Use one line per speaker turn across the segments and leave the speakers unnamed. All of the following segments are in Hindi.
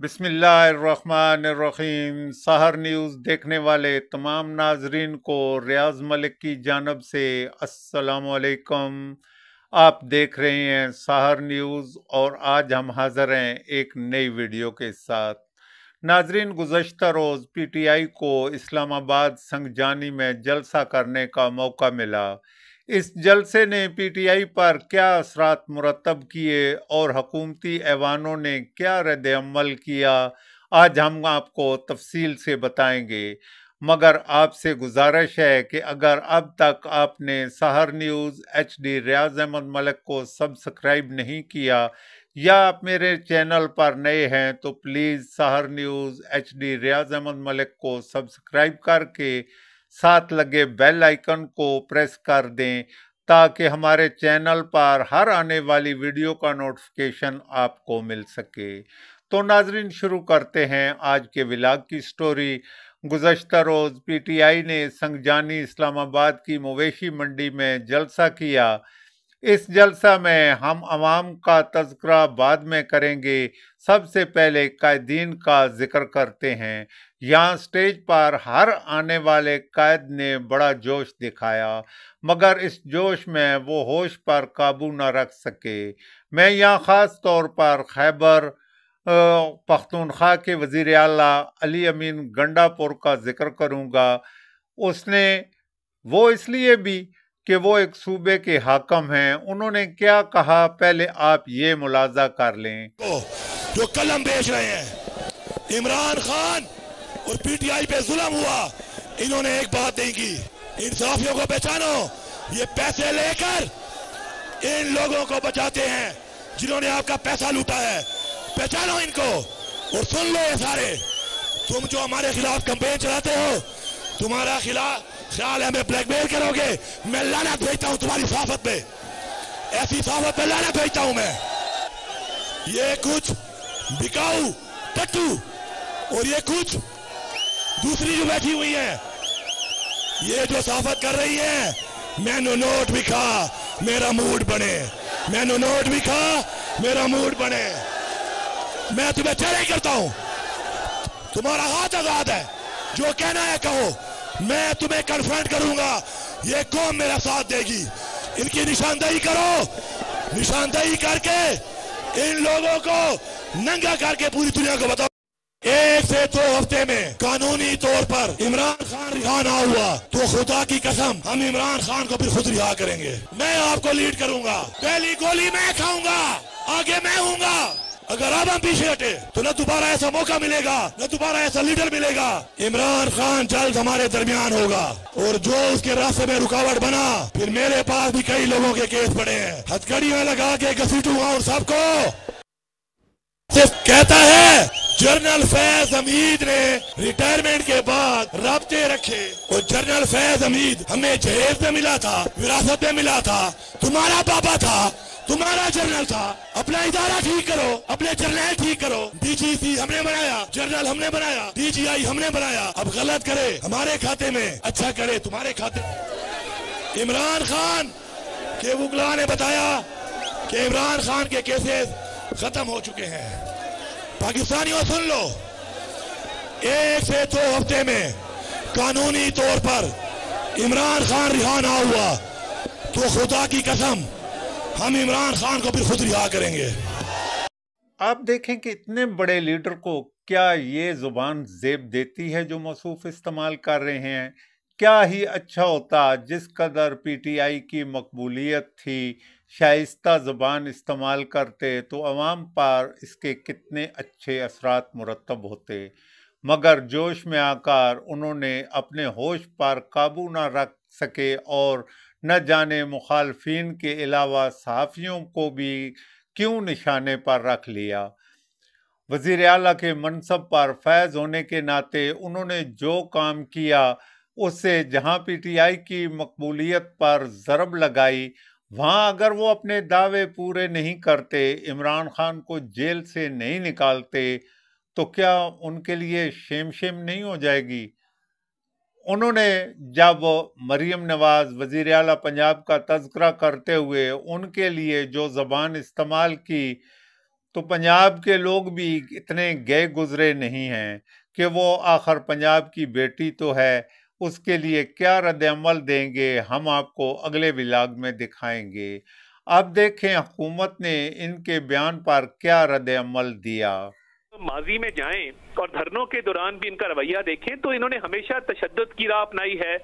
बिस्मिल्लाहिर्रहमानिर्रहीम। सहर न्यूज़ देखने वाले तमाम नाजरीन को रियाज मलिक की जानब से अस्सलाम वालेकुम। आप देख रहे हैं सहर न्यूज़ और आज हम हाजिर हैं एक नई वीडियो के साथ। नाजरीन, गुज़श्ता रोज़ पीटीआई को इस्लामाबाद संगजानी में जलसा करने का मौका मिला। इस जलसे ने पीटीआई पर क्या असरात मुरतब किए और हकूमती ऐवानों ने क्या रद्द-ए-अमल किया, आज हम आपको तफसील से बताएंगे। मगर आपसे गुजारिश है कि अगर अब तक आपने सहर न्यूज़ एचडी रियाज अहमद मलिक को सब्सक्राइब नहीं किया या आप मेरे चैनल पर नए हैं तो प्लीज़ सहर न्यूज़ एचडी रियाज अहमद मलिक को सब्सक्राइब करके साथ लगे बेल आइकन को प्रेस कर दें ताकि हमारे चैनल पर हर आने वाली वीडियो का नोटिफिकेशन आपको मिल सके। तो नाजरीन, शुरू करते हैं आज के व्लॉग की स्टोरी। गुज़श्ता रोज़ पीटीआई ने संगजानी इस्लामाबाद की मवेशी मंडी में जलसा किया। इस जलसा में हम अवाम का तज़किरा बाद में करेंगे। सबसे पहले कायदीन का जिक्र करते हैं। यहाँ स्टेज पर हर आने वाले कायद ने बड़ा जोश दिखाया, मगर इस जोश में वो होश पर काबू न रख सके। मैं यहाँ ख़ास तौर पर खैबर पख्तूनख्वा के वज़ीर आला अली अमीन गंडापुर का जिक्र करूँगा। उसने वो इसलिए भी कि वो एक सूबे के हाकम हैं। उन्होंने क्या कहा, पहले आप ये मुलाजा कर लें।
जो कलम बेच रहे हैं, इमरान खान और पीटीआई पे जुल्म हुआ, इन्होंने एक बात नहीं की। इंसाफियों को पहचानो, ये पैसे लेकर इन लोगों को बचाते हैं जिन्होंने आपका पैसा लूटा है। पहचानो इनको और सुन लो ये सारे, तुम जो हमारे खिलाफ कैंपेन चलाते हो, तुम्हारा ख्याल है हमें ब्लैकमेल करोगे। मैं लानत भेजता हूं तुम्हारी सहाफत पे, ऐसी सहाफत पे लानत भेजता हूं मैं। ये कुछ बिकाऊ टट्टू और ये कुछ दूसरी जो बैठी हुई है, ये जो सहाफत कर रही है, मैंने नोट भी खा मेरा मूड बने, मैंने नोट भी खा मेरा मूड बने। मैं तुम्हें चैलेंज करता हूं, तुम्हारा हाथ आजाद है, जो कहना है कहो, मैं तुम्हें कन्फ्रंट करूंगा। ये कौम मेरा साथ देगी। इनकी निशानदेही करो, निशानदेही करके इन लोगों को नंगा करके पूरी दुनिया को बताओ। 1 से 2 हफ्ते में कानूनी तौर पर इमरान खान रिहा ना हुआ तो खुदा की कसम हम इमरान खान को भी खुद रिहा करेंगे। मैं आपको लीड करूंगा, पहली गोली मैं खाऊंगा, आगे मैं हूंगा। अगर अब हम पीछे हटे तो न दोबारा ऐसा मौका मिलेगा, न दोबारा ऐसा लीडर मिलेगा। इमरान खान जल्द हमारे दरमियान होगा और जो उसके रास्ते में रुकावट बना, फिर मेरे पास भी कई लोगों के केस पड़े हैं, हथकड़ियां लगा के घसीटूंगा उन सबको। सिर्फ कहता है जनरल फैज हमीद ने रिटायरमेंट के बाद राब्ते रखे, और जनरल फैज हमीद हमें जहेज में मिला था, विरासत में मिला था, तुम्हारा पापा था, तुम्हारा जनरल था। अपना इदारा ठीक करो, अपने जर्नल ठीक करो। डीजीपी हमने बनाया, जनरल हमने बनाया, डीजीआई हमने बनाया। अब गलत करे हमारे खाते में, अच्छा करे तुम्हारे खाते। इमरान खान के वकला ने बताया कि इमरान खान के केसेस खत्म हो चुके हैं। पाकिस्तानियों सुन लो, 1 से 2 हफ्ते में कानूनी तौर पर इमरान खान रिहा ना हुआ तो खुदा की कसम हम इमरान खान को भी खुद रिहा करेंगे।
आप देखें कि इतने बड़े लीडर को क्या ये जुबान जेब देती है जो मौसूफ इस्तेमाल कर रहे हैं। क्या ही अच्छा होता जिस कदर पीटीआई की मकबूलियत थी, शाइस्ता ज़ुबान इस्तेमाल करते तो अवाम पर इसके कितने अच्छे असरात मुरतब होते। मगर जोश में आकर उन्होंने अपने होश पर काबू न रख सके और न जाने मुखालफिन के अलावा सहाफ़ियों को भी क्यों निशाने पर रख लिया। वज़ीर आला के मनसब पर फैज़ होने के नाते उन्होंने जो काम किया, उससे जहां पीटीआई की मकबूलियत पर ज़रब लगाई, वहां अगर वो अपने दावे पूरे नहीं करते, इमरान खान को जेल से नहीं निकालते, तो क्या उनके लिए शेम शेम नहीं हो जाएगी। उन्होंने जब मरीम नवाज वज़ीर आला पंजाब का तज़किरा करते हुए उनके लिए जो ज़बान इस्तेमाल की, तो पंजाब के लोग भी इतने गए गुजरे नहीं हैं कि वो आखिर पंजाब की बेटी तो है, उसके लिए क्या रद्द-ए-अमल देंगे, हम आपको अगले व्लॉग में दिखाएंगे। अब देखें हुकूमत ने इनके बयान पर क्या रद्द-ए-अमल दिया।
माजी में जाएं और धरनों के दौरान भी इनका रवैया देखें तो इन्होंने हमेशा तशद्दुद की राह अपनाई है,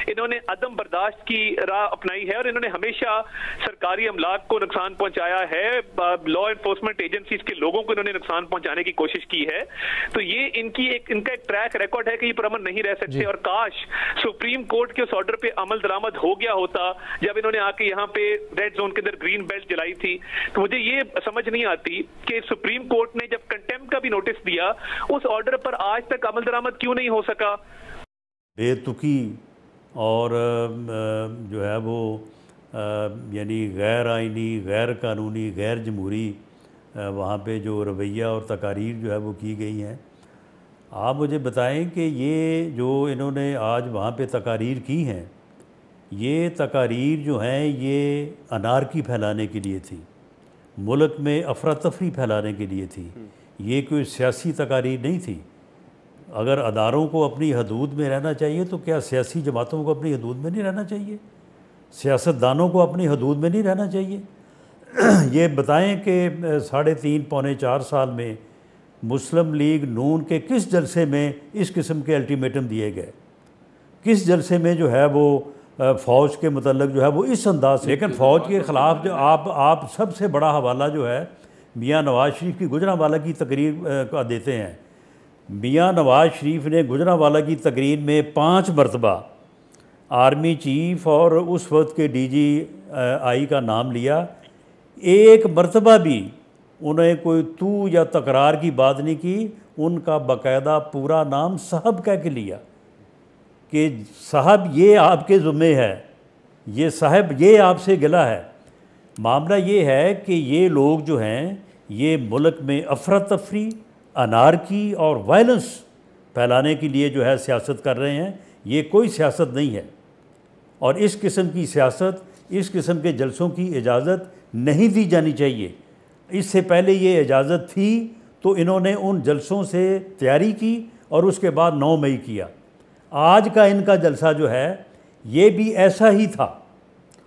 इन्होंने अदम बर्दाश्त की राह अपनाई है और इन्होंने हमेशा सरकारी अमलाक को नुकसान पहुंचाया है, लॉ एनफोर्समेंट एजेंसीज के लोगों को इन्होंने नुकसान पहुंचाने की कोशिश की है। तो ये इनका एक ट्रैक रिकॉर्ड है कि ये पुरअमन नहीं रह सकते और काश सुप्रीम कोर्ट के उस ऑर्डर पे अमल दरामद हो गया होता जब इन्होंने आके यहाँ पे रेड जोन के अंदर ग्रीन बेल्ट जलाई थी। तो मुझे ये समझ नहीं आती कि सुप्रीम कोर्ट ने जब कंटेम्प्ट का भी नोटिस दिया उस ऑर्डर पर आज तक अमल दरामद क्यों नहीं हो सका।
बेतुकी और जो है वो यानी गैर आइनी, गैर कानूनी, गैर जमहूरी वहाँ पे जो रवैया और तकारीर जो है वो की गई हैं। आप मुझे बताएं कि ये जो इन्होंने आज वहाँ पे तकारीर की हैं, ये तकारीर जो हैं ये अनारकी फैलाने के लिए थी, मुल्क में अफरा तफरी फैलाने के लिए थी, ये कोई सियासी तकारीर नहीं थी। अगर अदारों को अपनी हदूद में रहना चाहिए तो क्या सियासी जमातों को अपनी हदूद में नहीं रहना चाहिए, सियासतदानों को अपनी हदूद में नहीं रहना चाहिए। ये बताएं कि 3.5 पौने 4 साल में मुस्लिम लीग नून के किस जलसे में इस किस्म के अल्टीमेटम दिए गए, किस जलसे में जो है वो फ़ौज के मतलब जो है वो इस अंदाज से। लेकिन फ़ौज के ख़िलाफ़ जो आप सबसे बड़ा हवाला जो है मियाँ नवाज़ शरीफ की गुजरांवाला की तकरीर का देते हैं। मियाँ नवाज़ शरीफ ने गुजरांवाला की तकरीर में 5 मरतबा आर्मी चीफ और उस वक्त के DGI का नाम लिया, एक मरतबा भी उन्हें कोई तू या तकरार की बात नहीं की, उनका बाकायदा पूरा नाम साहब कह के लिया कि साहब ये आपके ज़ुम्मे है, ये साहब ये आपसे गिला है। मामला ये है कि ये लोग जो हैं ये मुल्क में अफरा तफरी, अनारकी और वायलेंस फैलाने के लिए जो है सियासत कर रहे हैं। ये कोई सियासत नहीं है और इस किस्म की सियासत, इस किस्म के जलसों की इजाज़त नहीं दी जानी चाहिए। इससे पहले ये इजाज़त थी तो इन्होंने उन जलसों से तैयारी की और उसके बाद 9 मई किया। आज का इनका जलसा जो है ये भी ऐसा ही था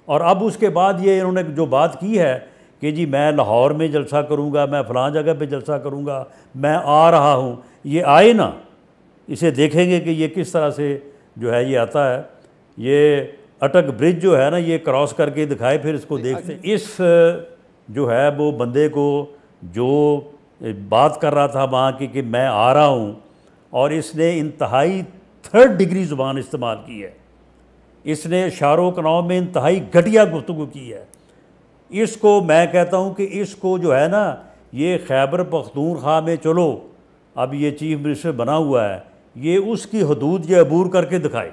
और अब उसके बाद ये इन्होंने जो बात की है कि जी मैं लाहौर में जलसा करूँगा, मैं फ़लाँ जगह पे जलसा करूँगा, मैं आ रहा हूँ, ये आए ना, इसे देखेंगे कि ये किस तरह से जो है ये आता है। ये अटक ब्रिज जो है ना ये क्रॉस करके दिखाए, फिर इसको देखते हैं। इस जो है वो बंदे को जो बात कर रहा था वहाँ की कि मैं आ रहा हूँ, और इसने इंतहाई 3rd डिग्री ज़ुबान इस्तेमाल की है, इसने इशारों कनाव में इंतहाई घटिया गुफ्तगू की है। इसको मैं कहता हूँ कि इसको जो है ना ये खैबर पख्तूनख्वा में चलो अब ये चीफ मिनिस्टर बना हुआ है, ये उसकी हदूद ये अबूर करके दिखाए,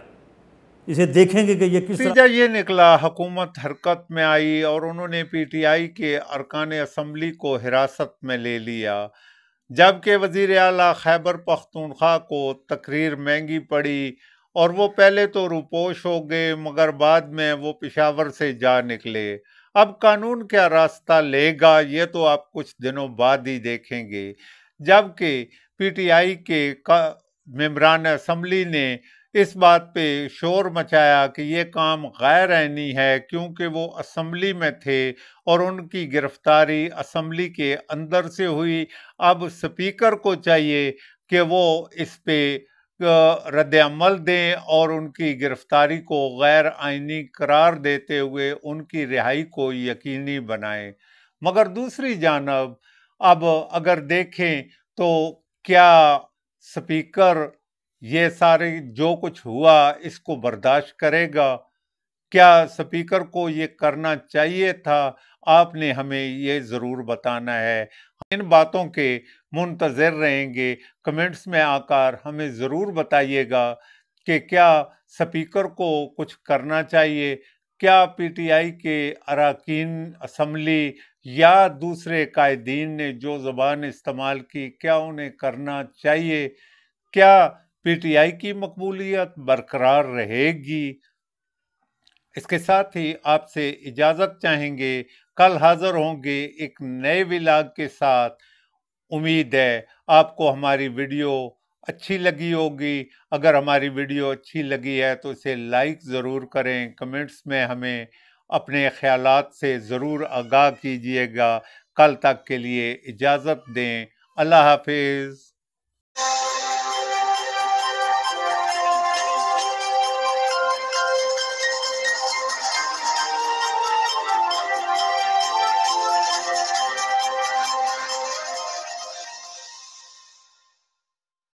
इसे देखेंगे कि ये किस
नतीजा ये निकला, हुकूमत हरकत में आई और उन्होंने PTI के अरकान असम्बली को हिरासत में ले लिया, जबकि वज़ीर आला खैबर पख्तूनख्वा को तकरीर महंगी पड़ी और वो पहले तो रूपोश हो गए मगर बाद में वो पेशावर से जा निकले। अब कानून क्या रास्ता लेगा ये तो आप कुछ दिनों बाद ही देखेंगे, जबकि PTI के मेंबरान असम्बली ने इस बात पे शोर मचाया कि ये काम गैर आईनी है क्योंकि वो असम्बली में थे और उनकी गिरफ्तारी असम्बली के अंदर से हुई। अब स्पीकर को चाहिए कि वो इस पे रद्द-ए-अमल दें और उनकी गिरफ्तारी को गैर आईनी करार देते हुए उनकी रिहाई को यकीनी बनाएं। मगर दूसरी जानब अब अगर देखें तो क्या स्पीकर ये सारे जो कुछ हुआ इसको बर्दाश्त करेगा? क्या स्पीकर को ये करना चाहिए था? आपने हमें ये ज़रूर बताना है। इन बातों के मुंतज़िर रहेंगे। कमेंट्स में आकर हमें ज़रूर बताइएगा कि क्या स्पीकर को कुछ करना चाहिए? क्या PTI के अरकान असम्बली या दूसरे कायदीन ने जो ज़बान इस्तेमाल की क्या उन्हें करना चाहिए? क्या PTI की मकबूलियत बरकरार रहेगी? इसके साथ ही आपसे इजाज़त चाहेंगे। कल हाज़िर होंगे एक नए व्लॉग के साथ। उम्मीद है आपको हमारी वीडियो अच्छी लगी होगी। अगर हमारी वीडियो अच्छी लगी है तो इसे लाइक ज़रूर करें, कमेंट्स में हमें अपने ख्यालात से ज़रूर आगाह कीजिएगा। कल तक के लिए इजाज़त दें। अल्लाह हाफिज़।